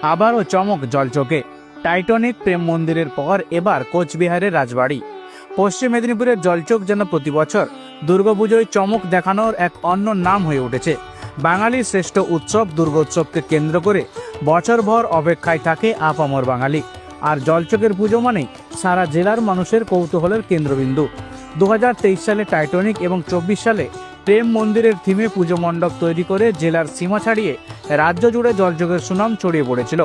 আবারও চমক জলচোখে। টাইটানিক প্রেম মন্দিরের পর এবার কোচবিহারের রাজবাড়ি। পশ্চিম মেদিনীপুরের জলচোখ যেন প্রতি বছর দুর্গাপুজোয় চমক দেখানোর এক অন্য নাম হয়ে উঠেছে। বাঙালির শ্রেষ্ঠ উৎসব দুর্গোৎসবকে কেন্দ্র করে বছরভর অপেক্ষায় থাকে আপামর বাঙালি। আর জলচোখের পুজো মানেই সারা জেলার মানুষের কৌতূহলের কেন্দ্রবিন্দু। 2023 সালে টাইটানিক এবং 24 সালে প্রেম মন্দিরের থিমে পুজো মণ্ডপ তৈরি করে জেলার সীমা ছাড়িয়ে রাজ্য জুড়ে জলচোখের সুনাম ছড়িয়ে পড়েছিল।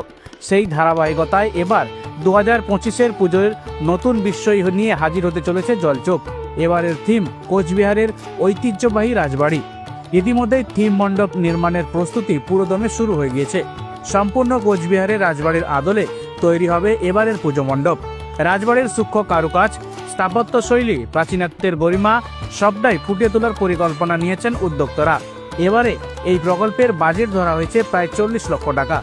সেই ধারাবাহিকতায় এবার 2025-এর পুজোর নতুন বিস্ময় নিয়ে হাজির হতে চলেছে জলচোখ। এবারের থিম কোচবিহারের ঐতিহ্যবাহী রাজবাড়ি। ইতিমধ্যেই থিম মণ্ডপ নির্মাণের প্রস্তুতি পুরোদমে শুরু হয়ে গিয়েছে। সম্পূর্ণ কোচবিহারের রাজবাড়ির আদলে তৈরি হবে এবারের পুজো মণ্ডপ। রাজবাড়ির সূক্ষ্ম কারুকাজ, স্থাপত্য শৈলী, প্রাচীনত্বের গরিমা সবটাই ফুটিয়ে তোলার পরিকল্পনা নিয়েছেন উদ্যোক্তারা। এবারে এই প্রকল্পের বাজেট ধরা হয়েছে প্রায় 40 লক্ষ টাকা।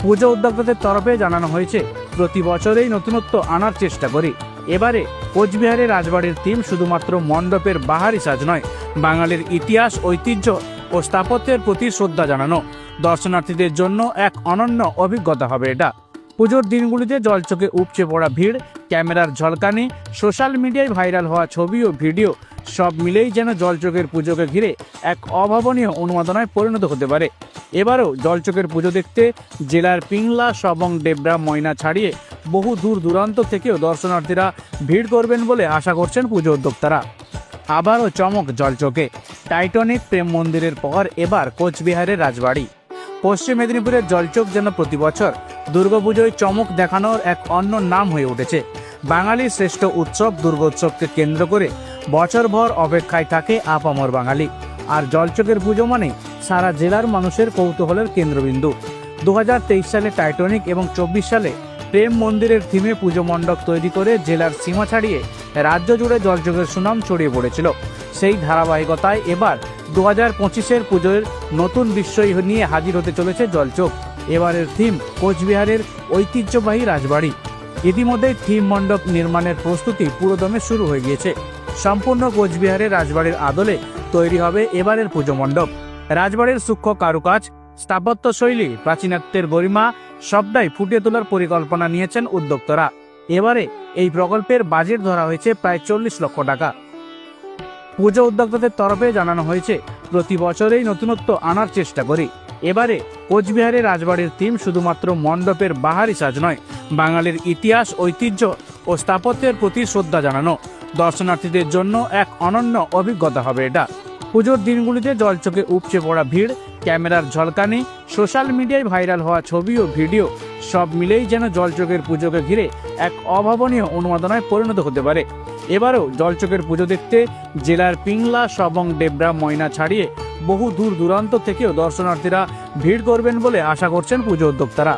পুজো উদ্যোক্তাদের তরফে জানানো হয়েছে, প্রতি বছরেই নতুনত্ব আনার চেষ্টা করি। এবারে কোচবিহারের রাজবাড়ির থিম শুধুমাত্র মণ্ডপের বাহারি সাজ নয়, বাঙালির ইতিহাস, ঐতিহ্য ও স্থাপত্যের প্রতি শ্রদ্ধা জানানো। দর্শনার্থীদের জন্য এক অনন্য অভিজ্ঞতা হবে এটা। পুজোর দিনগুলিতে জলচোখে উপচে পড়া ভিড়, ক্যামেরার ঝলকানি, সোশ্যাল মিডিয়ায় ভাইরাল হওয়া ছবি ও ভিডিও সব মিলেই যেন জলচোখের পুজোকে ঘিরে এক অভাবনীয় উন্মাদনায় পরিণত হতে পারে। এবারও জলচোখের পুজো দেখতে জেলার পিংলা, সবং, ডেবরা, ময়না ছাড়িয়ে বহু দূর দূরান্ত থেকেও দর্শনার্থীরা ভিড় করবেন বলে আশা করছেন পুজো উদ্যোক্তারা। আবারও চমক জলচোখে। টাইটানিক প্রেম মন্দিরের পর এবার কোচবিহারের রাজবাড়ি। পশ্চিম মেদিনীপুরের জলচোখ যেন প্রতি বছর দুর্গাপুজোয় চমক দেখানোর এক অন্য নাম হয়ে উঠেছে। বাঙালির শ্রেষ্ঠ উৎসব দুর্গোৎসবকে কেন্দ্র করে বছরভর অপেক্ষায় থাকে আপামর বাঙালি। আর জলচোখের পুজো মানে সারা জেলার মানুষের কৌতূহলের কেন্দ্রবিন্দু। 2023 সালে টাইটানিক এবং 24 সালে প্রেম মন্দিরের থিমে পুজো মণ্ডপ তৈরি করে জেলার সীমা ছাড়িয়ে রাজ্য জুড়ে জলচোখের সুনাম ছড়িয়ে পড়েছিল। সেই ধারাবাহিকতায় এবার 2025-এর পুজোর নতুন বিস্ময় নিয়ে হাজির হতে চলেছে জলচোখ। এবারের থিম কোচবিহারের ঐতিহ্যবাহী রাজবাড়ি। ইতিমধ্যেই থিম মণ্ডপ নির্মাণের প্রস্তুতি পুরোদমে শুরু হয়ে গিয়েছে। সম্পূর্ণ কোচবিহারের রাজবাড়ির আদলে তৈরি হবে এবারের পুজো মণ্ডপ। রাজবাড়ির সূক্ষ্ম কারুকাজ, স্থাপত্য শৈলী, প্রাচীনত্বের গরিমা সবটাই ফুটিয়ে তোলার পরিকল্পনা নিয়েছেন উদ্যোক্তারা। এবারে এই প্রকল্পের বাজেট ধরা হয়েছে প্রায় 40 লক্ষ টাকা। পুজো উদ্যোক্তাদের তরফে জানানো হয়েছে, প্রতি বছরেই নতুনত্ব আনার চেষ্টা করি। এবারে কোচবিহারের রাজবাড়ির থিম শুধুমাত্র মণ্ডপের বাহারি সাজ নয়, বাঙালির ইতিহাস, ঐতিহ্য ও স্থাপত্যের প্রতি শ্রদ্ধা জানানো। দর্শনার্থীদের জন্য এক অনন্য অভিজ্ঞতা হবে এটা। পুজোর দিনগুলিতে জলচোখে উপচে পড়া ভিড়, ক্যামেরার ঝলকানি, সোশ্যাল মিডিয়ায় ভাইরাল হওয়া ছবি ও ভিডিও সব মিলেই যেন জলচোখের পুজোকে ঘিরে এক অভাবনীয় উন্মাদনায় পরিণত হতে পারে। এবারও জলচোখের পুজো দেখতে জেলার পিংলা, সবং, ডেবরা, ময়না ছাড়িয়ে বহু দূর দূরান্ত থেকেও দর্শনার্থীরা ভিড় করবেন বলে আশা করছেন পুজো উদ্যোক্তারা।